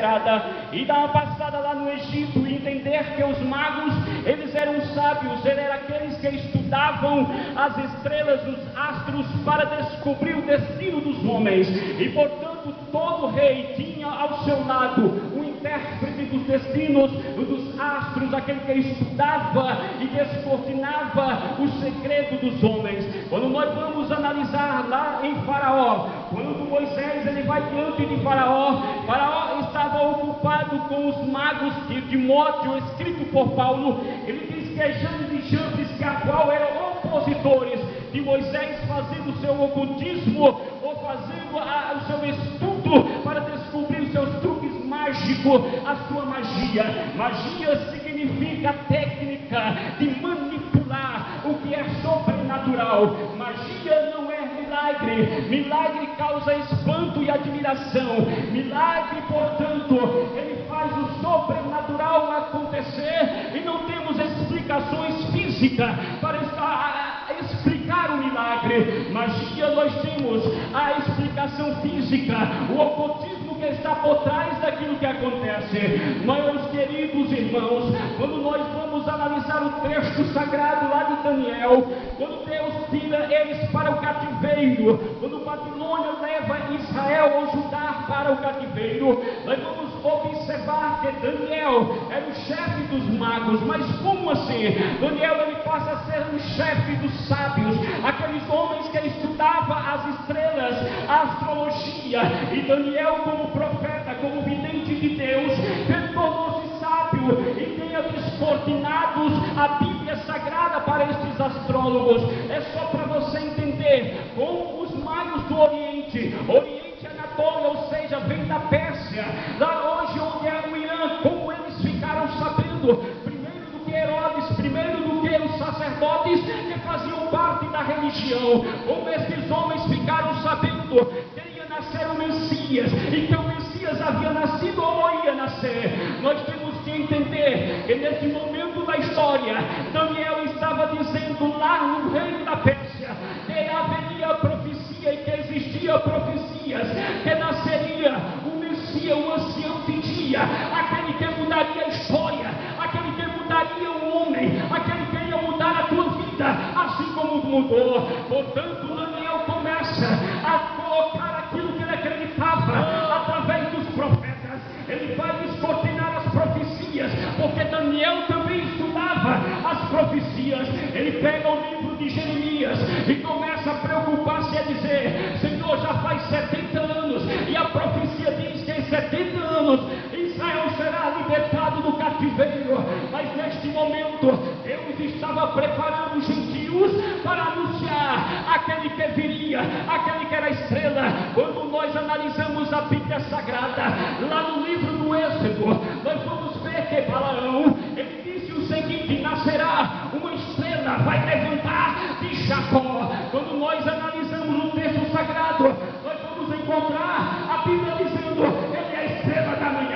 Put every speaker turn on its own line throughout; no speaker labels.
sagrada e dar uma passada lá no Egito e entender que os magos, eles eram sábios, eles eram aqueles que estudavam as estrelas, os astros, para descobrir o destino dos homens. E portanto todo rei tinha ao seu lado um intérprete dos destinos, dos astros, aquele que estudava e descortinava o segredo dos homens. Quando nós vamos analisar lá em Faraó, quando Moisés ele vai diante de Faraó, Faraó estava ocupado com os magos de Timóteo, escrito por Paulo. Ele diz que Janes e Jambres, que a qual eram opositores de Moisés, fazendo o seu ocultismo ou fazendo o seu estudo para descobrir os seus truques mágicos, a sua magia. Magia significa técnica de manipular o que é sobrenatural. Magia não é milagre. Milagre causa espanto e admiração. Milagre, portanto, ele faz o sobrenatural acontecer e não temos explicações físicas para explicar o milagre. Magia, nós temos a explicação física, o ocultismo que está por trás daquilo que acontece. Meus queridos irmãos, quando nós vamos analisar o texto sagrado lá de Daniel, quando Deus tira eles para o cativeiro, quando Babilônia leva Israel ou Judá para o cativeiro, nós vamos observar que Daniel era o chefe dos magos. Mas como assim? Daniel ele passa a ser o chefe dos sábios, aqueles homens que estudavam as estrelas, a astrologia. E Daniel, como profeta, como vidente de Deus, ele tornou-se sábio e tenha descortinados a Bíblia Sagrada para estes astrólogos. É só para você entender, como os magos do Oriente Anatólia, ou seja, vem da Pérsia, lá hoje onde é o Irã, como eles ficaram sabendo, primeiro do que Herodes, primeiro do que os sacerdotes que faziam parte da religião, como esses homens ficaram sabendo que ia nascer o Messias, e que o Messias havia nascido ou ia nascer. Nós temos que entender que nesse momento da história, Daniel estava dizendo lá no reino da Pérsia, que haveria profecia e que existia profecias, que nasceria o Messias, o ancião de dia, aquele que mudaria a história, aquele que mudaria o homem, aquele que ia mudar a tua vida, assim como mudou. Portanto, Daniel começa a colocar aquilo que ele acreditava através dos profetas. Ele vai descortinar as profecias, porque Daniel também estudava as profecias. Ele pega o livro de Jeremias e começa a preocupar-se, a dizer: Senhor, já faz 70 anos e a profecia diz que em 70 anos Israel será libertado do cativeiro. Mas neste momento Deus estava preparando os gentios para anunciar aquele que viria, aquele que era a estrela. Quando nós analisamos a Bíblia Sagrada, lá no livro do Êxodo, nós vamos ver que Balaão, ele disse o seguinte: nascerá uma estrela, vai levantar de Jacó. Quando nós analisamos o texto sagrado, nós vamos encontrar a Bíblia dizendo: ele é a estrela da manhã.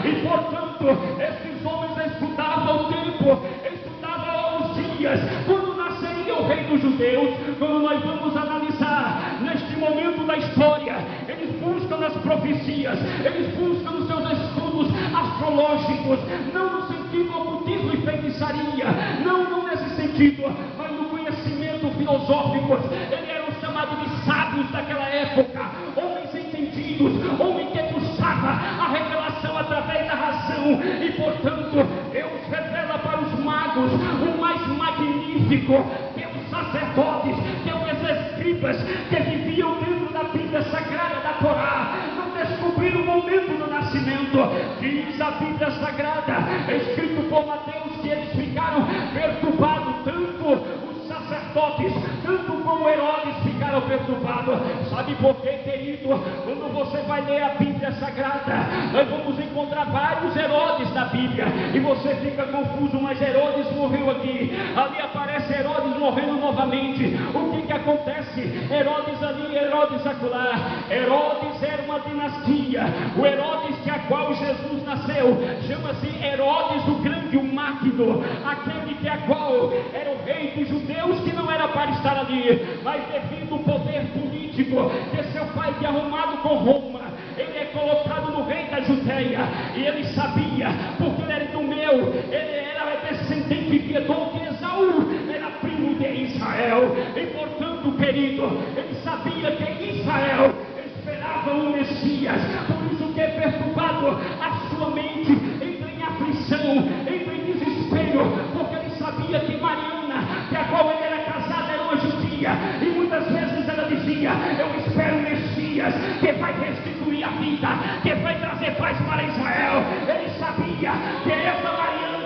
E portanto, esses homens estudavam o tempo, estudavam os dias, quando nasceria o rei dos judeus. Quando nós vamos analisar neste momento da história, eles buscam nas profecias, eles buscam nos seus estudos astrológicos, não no sentido ocultismo e feitiçaria, não nesse sentido, mas no conhecimento filosófico. Eles eram chamados de sábios daquela época, homens entendidos, homens que buscavam a revelação através da razão. E portanto, Deus revela para os magos o mais magnífico, que é os sacerdotes, que é os escribas, que viviam dentro da Bíblia Sagrada da Torá, não descobriram o momento do nascimento. Diz a Bíblia Sagrada, escrito por Mateus, que eles ficaram perturbados, tanto os sacerdotes, tanto como Herodes ficaram perturbados. Sabe por quê, querido? Quando você vai ler a Bíblia Sagrada, nós vamos encontrar vários Herodes na Bíblia, e você fica confuso, mas Herodes morreu aqui, ali aparece Herodes morrendo novamente. O que acontece? Herodes ali, Herodes acolá. Herodes era uma dinastia. O Herodes que a qual Jesus nasceu chama-se Herodes o Grande, o Máquino, aquele que a qual era o rei dos judeus, que não era para estar ali, mas devido ao poder político político, que seu pai tinha arrumado com Roma. Ele é colocado no rei da Judéia, e ele sabia, porque ele era idumeu, ele era descendente de Edom, que Esaú era primo de Israel, e portanto, querido, ele sabia que Israel esperava um Messias. Por isso que é perturbado a sua mente, entra em aflição, entra em desespero, porque ele sabia que Mariana, que a qual ele era casado, era uma judia, e muitas vezes ela dizia: eu espero um Messias que vai restituir a vida, que vai trazer paz para Israel. Ele sabia que essa Mariana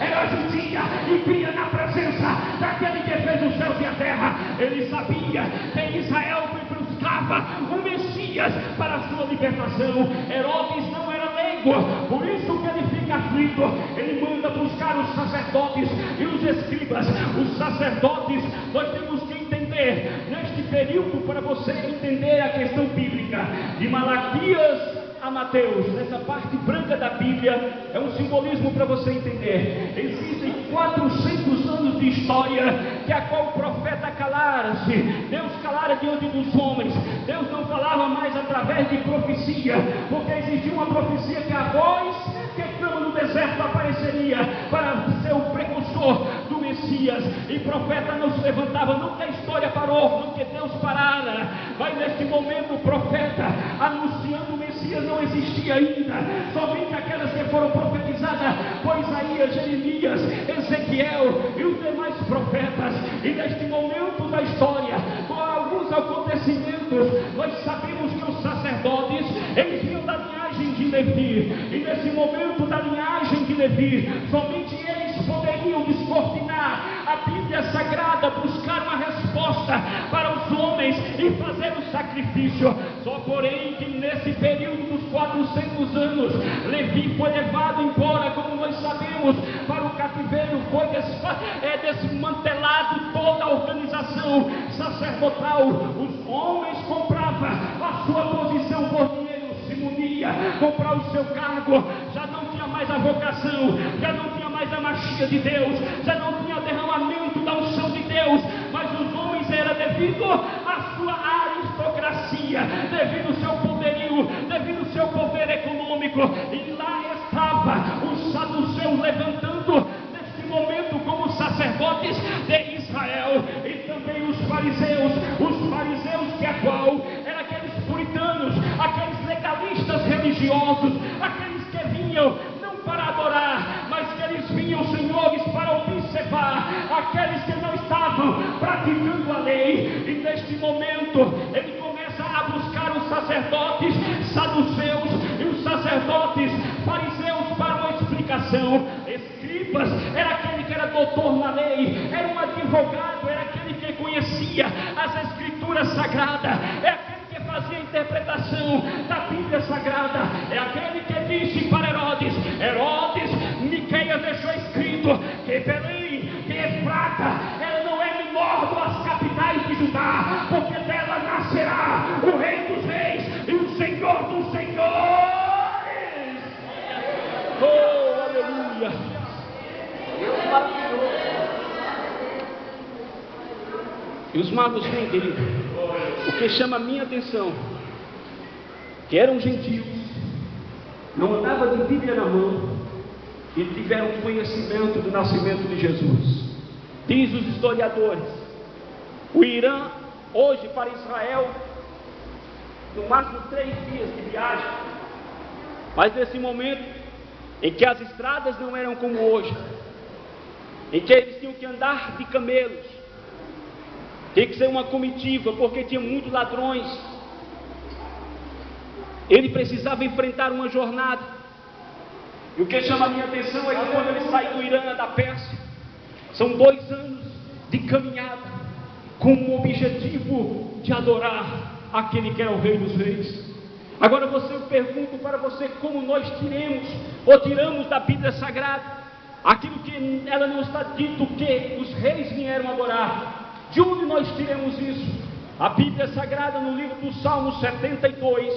era judia e cria na presença daquele que fez os céus e a terra. Ele sabia que Israel buscava um Messias para a sua libertação. Herodes não era leigo, por isso que ele fica aflito. Ele manda buscar os sacerdotes e os escribas. Os sacerdotes, nós temos que entender neste período, para você entender a questão bíblica, de Malaquias a Mateus, nessa parte branca da Bíblia, é um simbolismo para você entender. Existem 400 anos de história que a qual o profeta calara-se, Deus calara diante dos homens. Deus não falava mais através de profecia, porque existia uma profecia que a voz que clama no deserto apareceria para ser o precursor do Messias, e profeta não se levantava. Nunca a história parou, nunca Deus parara, mas neste momento o profeta anunciando o Messias não existia ainda. Somente aquelas que foram profetizadas por Isaías, Jeremias, Ezequiel e os demais profetas. E neste momento da história, com alguns acontecimentos, nós sabemos que os sacerdotes, eles vinham da linhagem de Levi, e nesse momento da linhagem de Levi, somente eles poderiam descortinar a Bíblia Sagrada, buscar uma resposta para os homens e fazer o sacrifício. Só porém que nesse período dos 400 anos, Levi foi levado embora, como nós sabemos, para o cativeiro. Foi desmantelado toda a organização sacerdotal. Os homens compravam a sua posição por dinheiro, simonia, comprar o seu cargo. Já não tinha mais a vocação, já não tinha mais a machia de Deus, já não tinha derramamento da unção de Deus, mas os homens era devido à sua aristocracia, devido ao seu poderio, devido ao seu poder econômico. E lá estava os saduceus levantando neste momento como sacerdotes de Israel, e também os fariseus que a qual eram aqueles puritanos, aqueles legalistas religiosos, aqueles que vinham não para adorar, mas que eles vinham, senhores, para observar, aqueles que não estavam praticando a lei. E neste momento ele começa a buscar os sacerdotes saduceus e os sacerdotes fariseus para uma explicação. Escribas era aquele que era doutor na lei, era um advogado, era aquele que conhecia as escrituras sagradas, é aquele que fazia a interpretação da Bíblia Sagrada, é aquele que disse para Herodes: Herodes, Miqueias deixou escrito que Belém, que Efrata, ela não é menor das capitais de Judá, porque dela nascerá o Rei dos Reis e o Senhor dos Senhores. Oh, aleluia! E os magos vêm, querido. O que chama a minha atenção, que eram gentios, não andava de Bíblia na mão, e tiveram conhecimento do nascimento de Jesus. Diz os historiadores, o Irã hoje para Israel, no máximo 3 dias de viagem, mas nesse momento em que as estradas não eram como hoje, em que eles tinham que andar de camelos, tinha que ser uma comitiva, porque tinha muitos ladrões. Ele precisava enfrentar uma jornada. E o que chama a minha atenção é que quando ele sai do Irã, da Pérsia, são 2 anos de caminhada, com o objetivo de adorar aquele que é o Rei dos Reis. Agora eu pergunto para você, como nós tiramos da Bíblia Sagrada aquilo que ela não está dito que os reis vieram adorar? De onde nós tiramos isso? A Bíblia Sagrada, no livro do Salmo 72,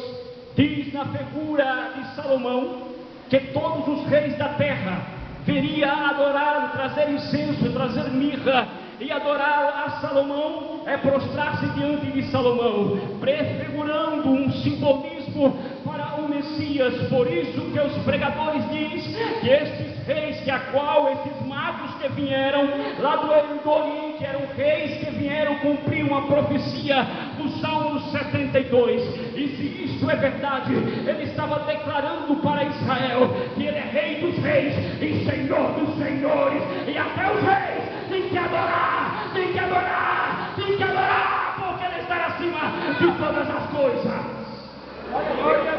diz na figura de Salomão que todos os reis da terra viriam adorar, trazer incenso, trazer mirra E adorar a Salomão é prostrar-se diante de Salomão, prefigurando um simbolismo para o Messias. Por isso que os pregadores dizem que estes reis, que a qual esses magos que vieram lá do Oriente, eram reis que vieram cumprir uma profecia do Salmo 72. E se isso é verdade, ele estava declarando para Israel que ele é rei dos reis e senhor dos senhores, e até os reis têm que adorar, têm que adorar, têm que adorar, porque ele está acima de todas as coisas.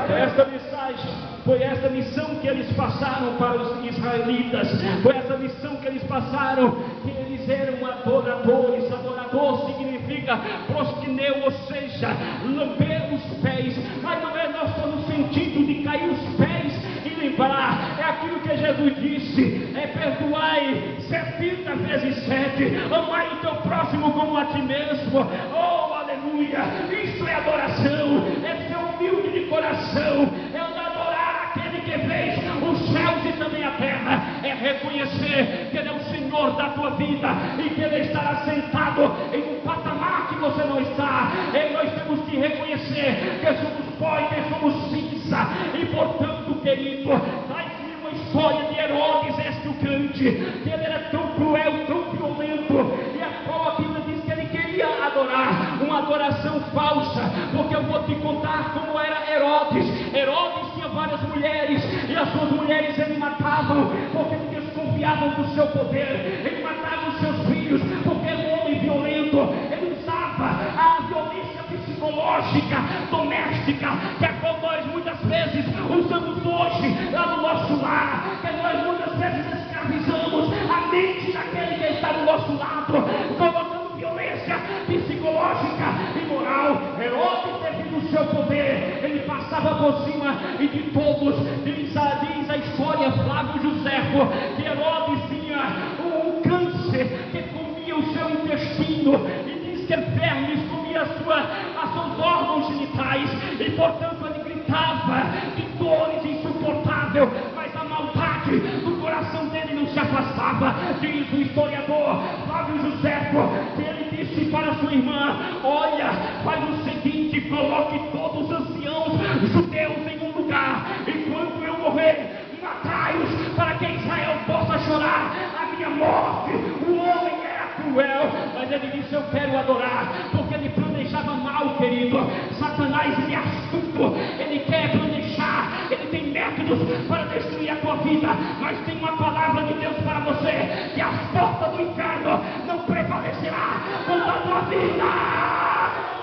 Esta mensagem foi esta missão que eles passaram para os israelitas, foi essa missão que eles passaram, que eles eram adoradores. Adorador significa prostineu, ou seja, lamber os pés, mas não é só no sentido de cair os pés e lembrar, é aquilo que Jesus disse, é perdoai 70 vezes 7, amai o teu próximo como a ti mesmo. Oh, aleluia, isso é adoração, é ser humilde de coração, é adorar aquele que fez os céus e também a terra, é reconhecer que ele é o Senhor da tua vida e que ele está sentado em um patamar que você não está. E nós temos que reconhecer que somos pó e que somos cinza, e portanto, querido, vai vir uma história de Herodes Estilcante, que ele era tão cruel, tão violento, e a qual a Bíblia diz que ele queria adorar, uma adoração falsa, porque eu vou te contar como era Herodes. Herodes tinha várias mulheres, e as suas mulheres ele matavam, porque desconfiavam do seu poder. Ele matava os seus filhos, porque era um homem violento. Ele usava a violência psicológica, doméstica, que a qual nós muitas vezes usamos hoje lá no nosso lar, que nós muitas vezes escravizamos a mente daquele que está do nosso lado, colocando violência psicológica e moral. Herodes, devido ao seu poder, ele passava por cima e de todos. Diz a história, Flávio Josefo, que Herodes tinha um câncer que comia o seu intestino, e diz que vermes comia os seus órgãos genitais, e portanto ele gritava de dores insuportáveis, mas a maldade do coração dele não se afastava. Diz o historiador Flávio Josefo que ele disse para sua irmã: olha, faz o seguinte, coloque todos os anciãos judeus em um lugar, e quando eu morrer, matai-os, para que Israel possa chorar a minha morte. O homem era cruel, mas ele disse: eu quero adorar, porque ele planejava mal, querido. Satanás, ele é astuto, ele quer planejar, ele tem métodos para destruir a tua vida, mas tem uma palavra de Deus para você, que as portas do inferno não prevalecerá contra a tua vida,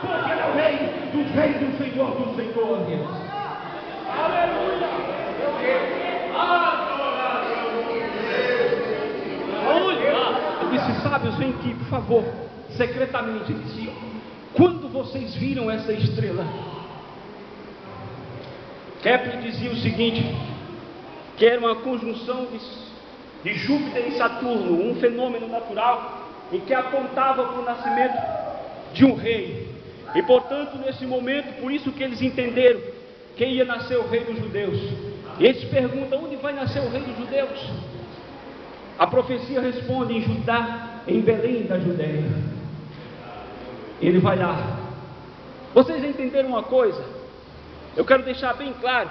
porque ele é o rei dos reis, do Senhor dos senhores. Aleluia! Ele disse: sábios, vem aqui, por favor. Secretamente, ele disse: quando vocês viram essa estrela? Kepler dizia o seguinte, que era uma conjunção de Júpiter e Saturno, um fenômeno natural, e que apontava para o nascimento de um rei. E portanto, nesse momento, por isso que eles entenderam que ia nascer o rei dos judeus. E eles perguntam: onde vai nascer o rei dos judeus? A profecia responde: em Judá, em Belém da Judéia. Ele vai lá. Vocês entenderam uma coisa? Eu quero deixar bem claro: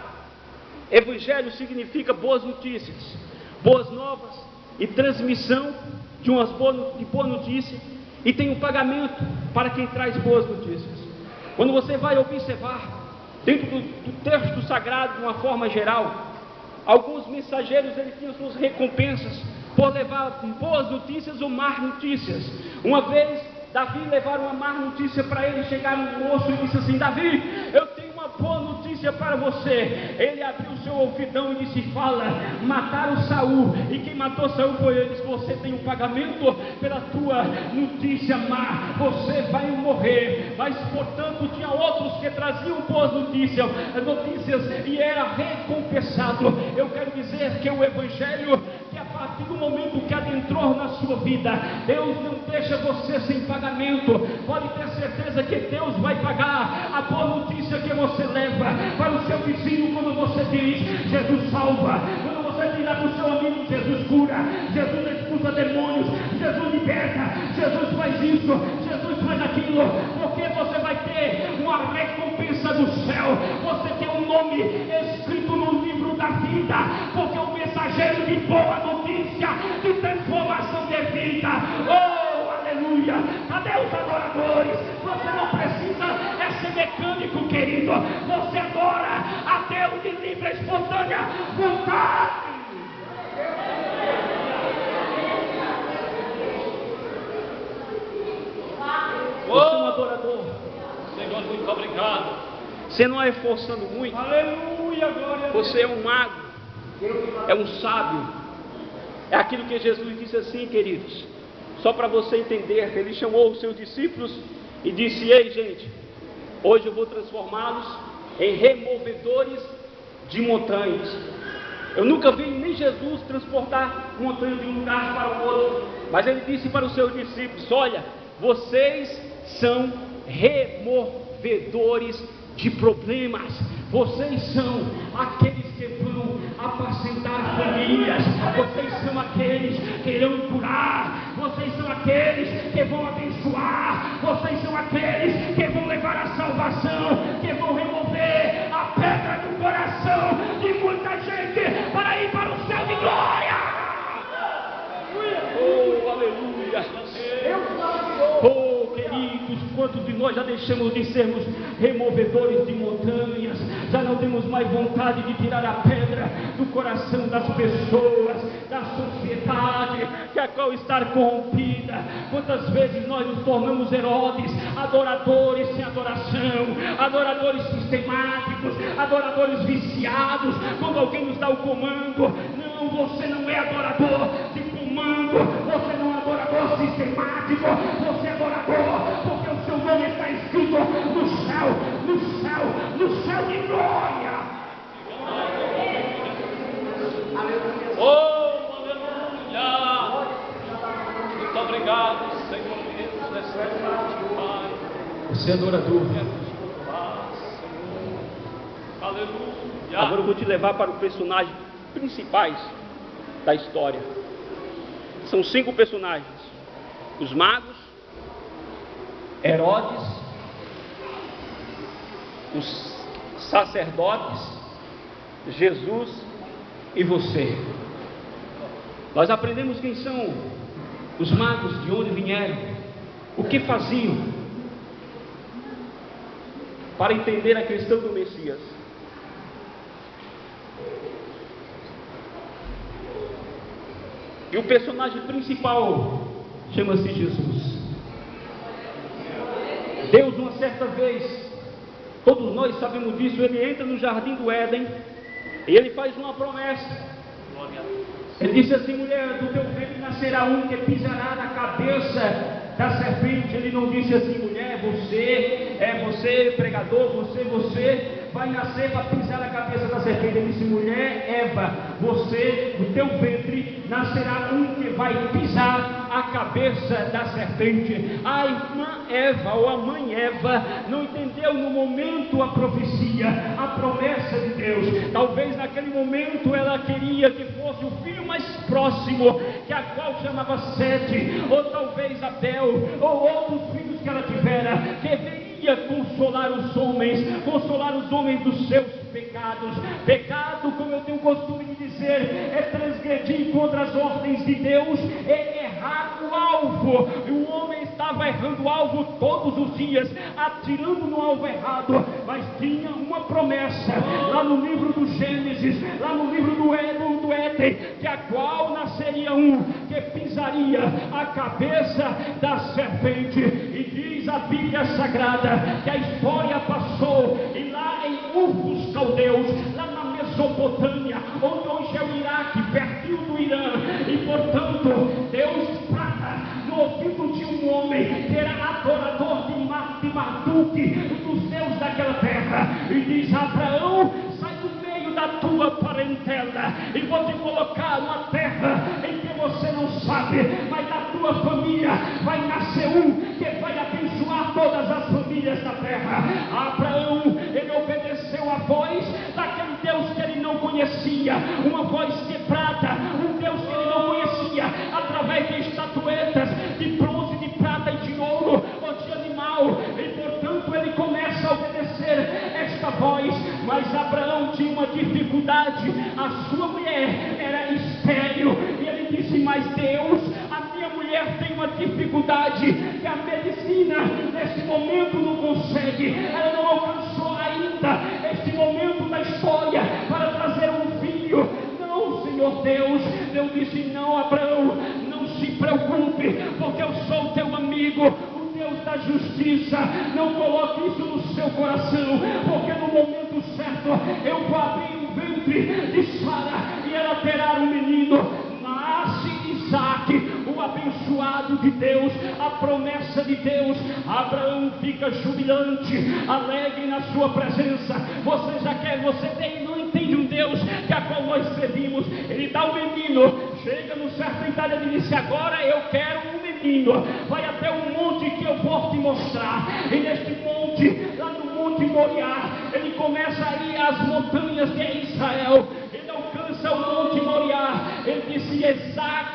evangelho significa boas notícias, boas novas e transmissão de boa notícia, e tem um pagamento para quem traz boas notícias. Quando você vai observar dentro do texto sagrado, de uma forma geral, alguns mensageiros eles tinham suas recompensas por levar boas notícias ou más notícias. Uma vez Davi levaram uma má notícia para ele, chegaram um moço e disse assim: Davi, eu tenho uma boa notícia para você. Ele abriu seu ouvidão e disse: fala. Mataram Saul, e quem matou Saul foi eles. Você tem um pagamento pela tua notícia má, você vai morrer. Mas portanto tinha outros que traziam boas notícias e era recompensado. Eu quero dizer que o evangelho, que a partir do momento que adentrou na sua vida, Deus não deixa você sem pagamento. Pode ter certeza que Deus vai pagar a boa notícia que você leva para o seu vizinho. Quando você diz: Jesus salva, quando você diz: dar para o seu amigo: Jesus cura, Jesus expulsa demônios, Jesus liberta, Jesus faz isso, Jesus faz aquilo, porque você vai ter uma recompensa do céu, você tem um nome escrito no livro da vida, porque o mensageiro de boa notícia, de transformação de vida. Oh, aleluia! Cadê os adoradores? Você não precisa ser mecânico, querido. Você adora a Deus de livre e espontânea vontade. Você é um adorador.
Senhor, muito obrigado.
Você não é forçando muito.
Aleluia, glória a Deus.
Você é um mago, é um sábio. É aquilo que Jesus disse assim, queridos. Só para você entender, ele chamou os seus discípulos e disse: ei, gente, hoje eu vou transformá-los em removedores de montanhas. Eu nunca vi nem Jesus transportar montanha de um lugar para o outro, mas ele disse para os seus discípulos: olha, vocês são removedores de problemas. Vocês são aqueles que vão apacentar famílias. Vocês são aqueles que irão curar. Vocês são aqueles que vão abençoar. Vocês são aqueles que vão levar a salvação, que vão remover a pedra do coração de muita gente para ir para o céu de glória. Oh, aleluia! Oh, queridos, quantos de nós já deixamos de sermos removedores de montanhas? Já não temos mais vontade de tirar a pedra do coração das pessoas, da sociedade, que a qual está corrompida. Quantas vezes nós nos tornamos Herodes, adoradores sem adoração, adoradores sistemáticos, adoradores viciados, quando alguém nos dá o comando. Não, você não é adorador de comando, você não é adorador sistemático, você é adorador porque o seu nome está escrito no céu, no céu, no céu de glória.
Oh, aleluia! Muito obrigado, Senhor Deus, nessa noite, Pai.
Você é adorador.
Aleluia!
Agora eu vou te levar para os personagens principais da história. São 5 personagens: os magos, Herodes, os sacerdotes, Jesus e você. Nós aprendemos quem são os magos, de onde vieram, o que faziam, para entender a questão do Messias. E o personagem principal chama-se Jesus. Deus, uma certa vez, todos nós sabemos disso, ele entra no jardim do Éden e ele faz uma promessa. Ele disse assim: mulher, do teu ventre nascerá um que pisará na cabeça da serpente. Ele não disse assim: mulher, você pregador, você vai nascer para pisar na cabeça da serpente. Ele disse: mulher, Eva, do teu ventre nascerá um que vai pisar a cabeça da serpente. A irmã Eva, ou a mãe Eva, não entendeu no momento a profecia, a promessa de Deus. Talvez naquele momento ela queria que fosse o filho mais próximo, que a qual chamava Sete, ou talvez Abel, ou outros filhos que ela tivera, que veria consolar os homens dos seus pecados. Pecado, como eu tenho o costume de dizer, é transgredir contra as ordens de Deus, é errar o alvo. E o homem estava errando o alvo todos os dias, atirando no alvo errado, mas tinha uma promessa lá no livro do Gênesis, lá no livro do Éden, que a qual nasceria um que pisaria a cabeça da serpente. E diz a Bíblia Sagrada que a história passou, e lá em Ur dos Caldeus, lá na Mesopotâmia, onde hoje é o Iraque, pertinho do Irã, e portanto Deus prata no ouvido de um homem que era adorador de Marduk, dos deuses daquela terra, e diz: Abraão, sai do meio da tua parentela e vou te colocar numa terra em que você não sabe, mas da tua família vai nascer um que vai abençoar todas as famílias da terra. Abraão, ele obedeceu a voz daquele Deus que ele não conhecia, conhecia, uma voz quebrada, um Deus que ele não conhecia, através de estatuetas de bronze, de prata e de ouro, ou de animal, e portanto ele começa a obedecer esta voz. Mas Abraão tinha uma dificuldade, a sua mulher era estéril, e ele disse: mas Deus, a minha mulher tem uma dificuldade que a medicina nesse momento não consegue, ela não alcançou ainda este momento da história para trazer um filho. Não, Senhor Deus. Deus disse: não, Abraão, não se preocupe, porque eu sou teu amigo, o Deus da justiça. Não coloque isso no seu coração, porque no momento certo eu vou abrir o ventre de Sara e ela terá um menino. Nasce Isaac, o abençoado de Deus, a promessa de Deus. Abraão fica jubilante, alegre na sua presença. Você não entende um Deus que a qual nós servimos. Ele dá um menino, chega no certa idade, ele disse: agora eu quero um menino. Vai até um monte que eu vou te mostrar. E neste monte, lá no Monte Moriá, ele começa a ir às montanhas de Israel. Ele alcança o Monte Moriá. Ele disse: Isaac,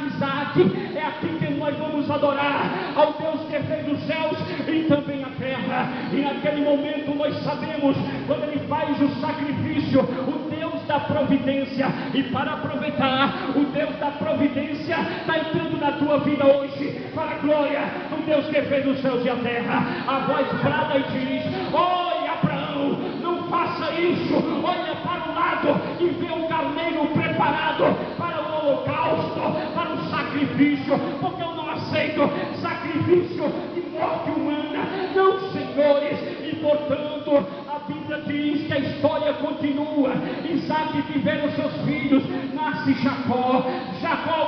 é aqui que nós vamos adorar ao Deus que fez os céus e também a terra. E naquele momento nós sabemos, quando ele faz o sacrifício, o Deus da providência. E para aproveitar, o Deus da providência está entrando na tua vida hoje, para a glória do Deus que fez os céus e a terra. A voz brada e diz: olha, Abraão, não faça isso. Olha para o lado e vê um carneiro preparado para o holocausto, para o sacrifício, porque eu não aceito sacrifício de morte humana. Não, senhores. E portanto, a Bíblia diz que a história continua. Isaac tiveram seus filhos, nasce Jacó,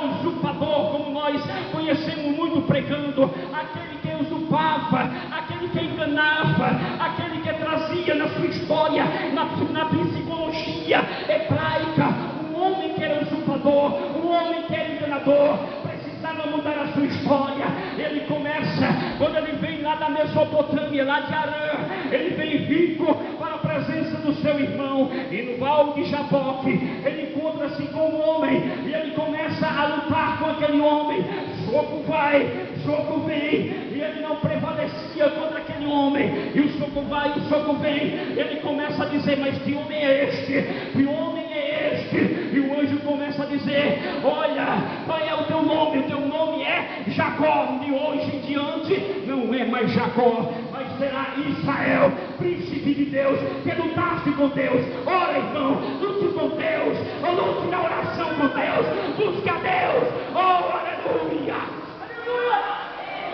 o usurpador, como nós conhecemos muito pregando, aquele que usurpava, aquele que enganava, aquele que trazia na sua história, na psicologia hebraica, um homem que era usurpador, um homem que era enganador, precisava mudar a sua história. Ele começa, quando ele vem lá da Mesopotâmia, lá de Arã, ele vem rico para a presença do seu irmão, e no Val de Jaboque ele encontra-se com um homem, e ele começa a lutar com aquele homem. Soco vai, soco vem, e ele não prevalecia contra aquele homem, e o soco vai, o soco vem. Ele começa a dizer: mas que homem é este? Que homem é este? E o anjo começa a dizer: olha, qual é o teu nome? O teu nome é Jacó. De hoje em diante não é mais Jacó, mas será Israel, príncipe de Deus, que lutaste com Deus. Ora, irmão, lute com Deus, lute na oração com Deus, busque a Deus. Oh, aleluia,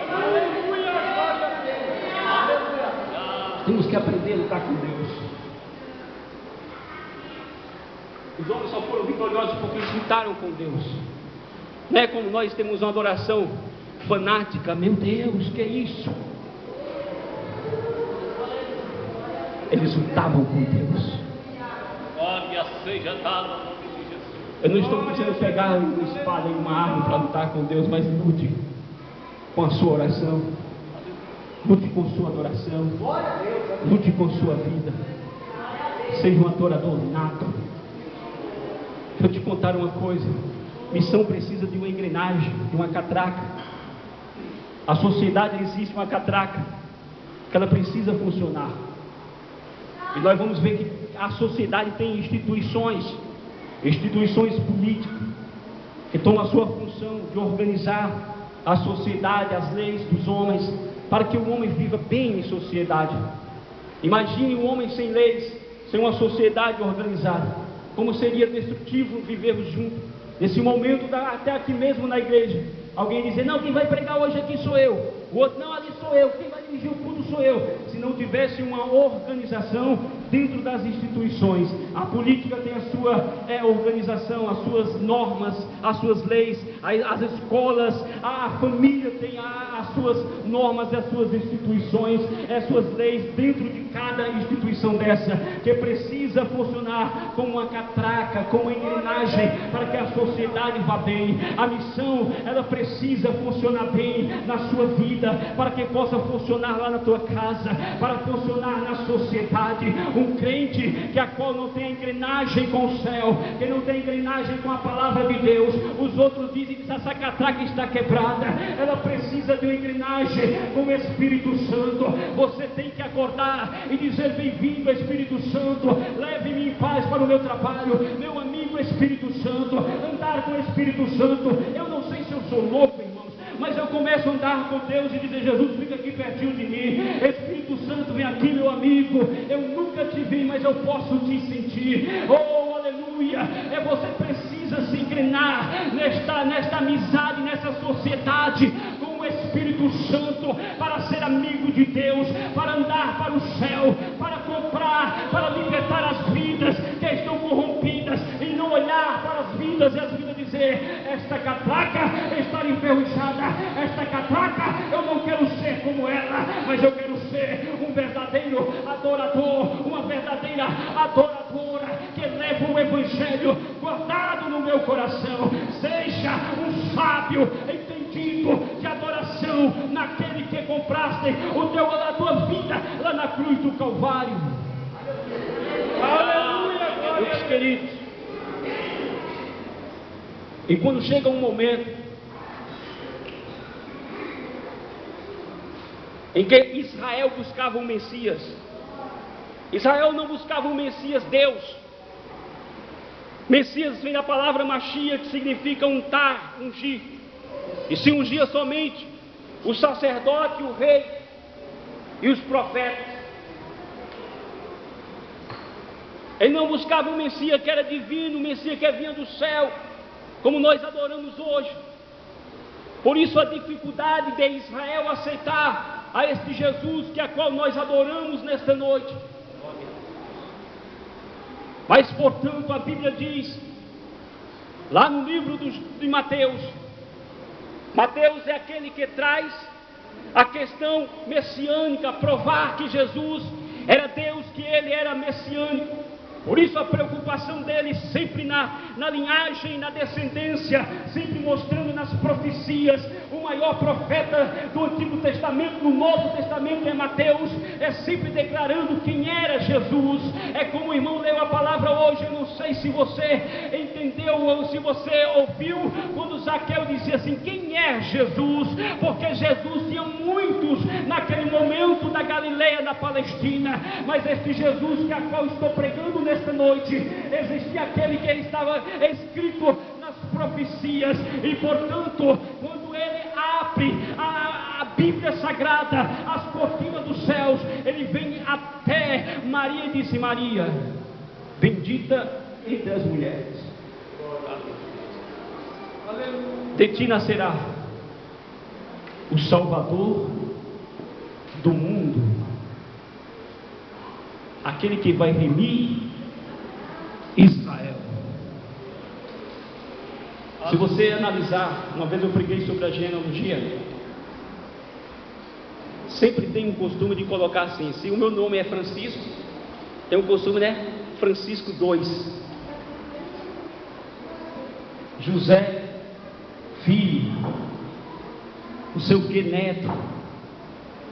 aleluia, aleluia. Temos que aprender a lutar com Deus. Os homens só foram vitoriosos porque eles lutaram com Deus. Não é como nós temos uma adoração fanática. Meu Deus, que é isso? Eles lutavam com Deus.
Glória seja dada ao nome de Jesus.
Eu não estou dizendo pegar uma espada e uma arma para lutar com Deus, mas lute com a sua oração, lute com sua adoração, lute com sua vida. Seja um adorador nato. Deixa eu te contar uma coisa: missão precisa de uma engrenagem, de uma catraca. A sociedade existe uma catraca que ela precisa funcionar. E nós vamos ver que a sociedade tem instituições políticas que tomam a sua função de organizar a sociedade, as leis dos homens, para que o homem viva bem em sociedade. Imagine um homem sem leis, sem uma sociedade organizada. Como seria destrutivo vivermos juntos. Nesse momento, até aqui mesmo na igreja, alguém dizer: não, quem vai pregar hoje aqui sou eu. O outro: não, ali sou eu. Quem vai dirigir o culto sou eu. Se não tivesse uma organização dentro das instituições. A política tem a sua organização, as suas normas, as suas leis. As escolas, a família tem as suas normas, as suas instituições, as suas leis dentro de cada instituição dessa, que precisa funcionar como uma catraca, como uma engrenagem, para que a sociedade vá bem. A missão, ela precisa funcionar bem na sua vida, para que possa funcionar lá na tua casa, para funcionar na sociedade. um crente que a qual não tem engrenagem com o céu, que não tem engrenagem com a palavra de Deus. Os outros dizem que essa catraca está quebrada, ela precisa de uma engrenagem com o Espírito Santo. Você tem que acordar e dizer: bem-vindo Espírito Santo, leve-me em paz para o meu trabalho, meu amigo Espírito Santo, andar com o Espírito Santo. Eu não sei se eu sou louco, irmãos, mas eu começo a andar com Deus e dizer: Jesus, fica aqui pertinho de mim, Espírito Santo, vem aqui, meu amigo, eu nunca te vi, mas eu posso te sentir. Oh, aleluia! Você precisa se engrenar nesta amizade, nessa sociedade com o Espírito Santo, para ser amigo de Deus, para andar para o céu, para comprar, para libertar as vidas que estão corrompidas, e não olhar para as vidas e as vidas dizer: esta catraca está enferrujada, esta catraca eu não quero ser como ela, mas eu quero ser um verdadeiro adorador, uma verdadeira adoradora que leva o Evangelho guardado no meu coração. Seja um sábio entendido de adoração naquele que compraste a tua vida lá na cruz do Calvário. Aleluia, meus queridos. E quando chega um momento em que Israel buscava um Messias, Israel não buscava um Messias, Deus. Messias vem da palavra Machia, que significa untar, ungir. E se ungia somente o sacerdote, o rei e os profetas. Ele não buscava um Messias que era divino, um Messias que vinha do céu, como nós adoramos hoje. Por isso a dificuldade de Israel aceitar a este Jesus que a qual nós adoramos nesta noite. Mas portanto a Bíblia diz, lá no livro de Mateus, Mateus é aquele que traz a questão messiânica, provar que Jesus era Deus, que ele era messiânico. Por isso a preocupação dele sempre na linhagem, na descendência, sempre mostrando nas profecias. O maior profeta do Antigo Testamento, no Novo Testamento é Mateus, é sempre declarando quem era Jesus. É como o irmão leu a palavra hoje, eu não sei se você entendeu ou se você ouviu, quando Zaqueu dizia assim: quem é Jesus? Porque Jesus tinha muitos naquele momento da Galileia, da Palestina, mas este Jesus que a qual estou pregando nesta noite, existia aquele que estava escrito nas profecias, e portanto, quando ele abre a Bíblia Sagrada, as cortinas dos céus, ele vem até Maria e disse: Maria, bendita entre as mulheres, de ti nascerá o Salvador do mundo, aquele que vai remir Israel. Se você analisar, uma vez eu preguei sobre a genealogia, sempre tem um costume de colocar assim: se o meu nome é Francisco, tem um costume, né? Francisco 2, José, filho, o seu que neto.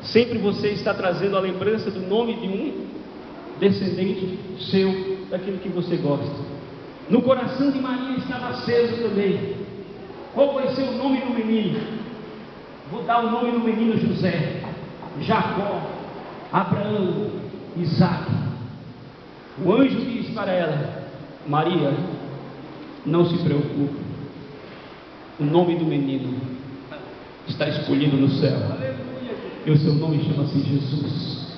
Sempre você está trazendo a lembrança do nome de um descendente seu, daquilo que você gosta. No coração de Maria estava aceso também: qual vai ser o nome do menino? Vou dar o nome do menino José, Jacó, Abraão, Isaac. O anjo diz para ela: Maria, não se preocupe, o nome do menino está escolhido no céu, e o seu nome chama-se Jesus,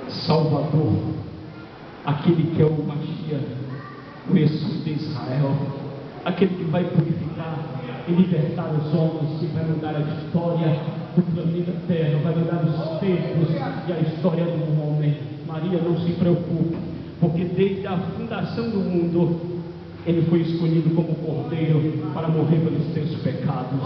Salvador, aquele que é o Machia, o Messias de Israel, aquele que vai purificar e libertar os homens, que vai mudar a história do planeta Terra, vai mudar os tempos e a história do homem. Maria, não se preocupe, porque desde a fundação do mundo ele foi escolhido como cordeiro para morrer pelos seus pecados.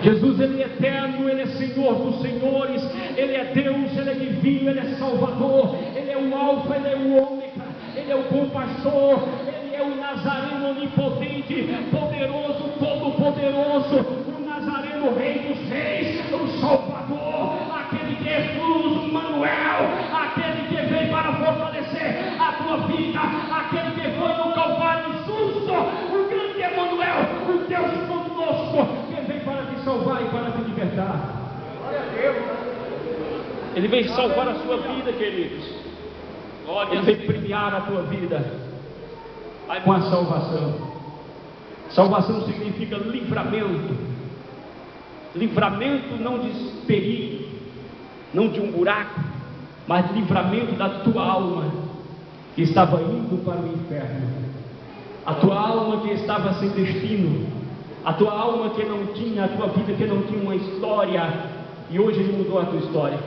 Jesus, ele é eterno, ele é Senhor dos senhores, ele é Deus, ele é divino, ele é Salvador, ele é o Alfa, ele é o Ômega, ele é o bom pastor, ele é o Nazareno onipotente, poderoso, todo-poderoso, o Nazareno, Rei dos Reis, o Salvador, aquele que é Jesus, Manuel, aquele que veio para fortalecer aquele que foi no Calvário justo, o grande Emanuel, o Deus conosco, que vem para te salvar e para te libertar. Ele vem salvar a sua vida, queridos. Ele vem premiar a tua vida com a salvação. Salvação significa livramento. Livramento não de perigo, não de um buraco, mas livramento da tua alma que estava indo para o inferno. A tua alma que estava sem destino. A tua alma que não tinha, a tua vida que não tinha uma história. E hoje Ele mudou a tua história.